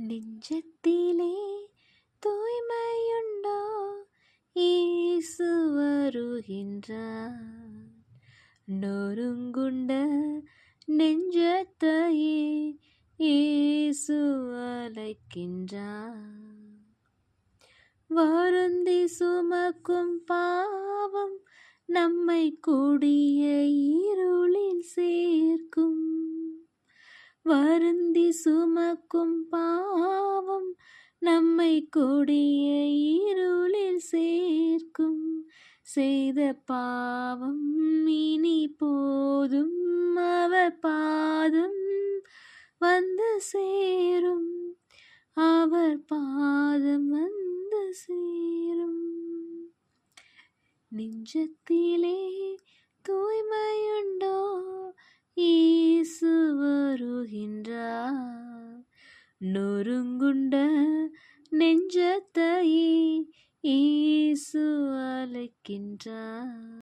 நெஞ்சத்திலே தூய்மையுண்டோ? இயேசு வருகின்றார். நொறுங்குண்ட நெஞ்சத்தையே இயேசு அழைக்கின்றார். வருந்தி சுமக்கும் பாவம் நம்மை கொடிய இருளில் சேர்க்கும். வருந்தி சுமக்கும் பாவம் நம்மை கொடிய இருளில் சேர்க்கும். செய்த பாவம் இனி போதும், அவர் பாதம் வந்து சேரும், அவர் பாதம் வந்து சேரும். நெஞ்சத்திலே தூய்மையுண்டோ? இயேசு வருகின்றார். நொறுங்குண்ட நெஞ்சத்தையே இயேசு அழைக்கின்றார்.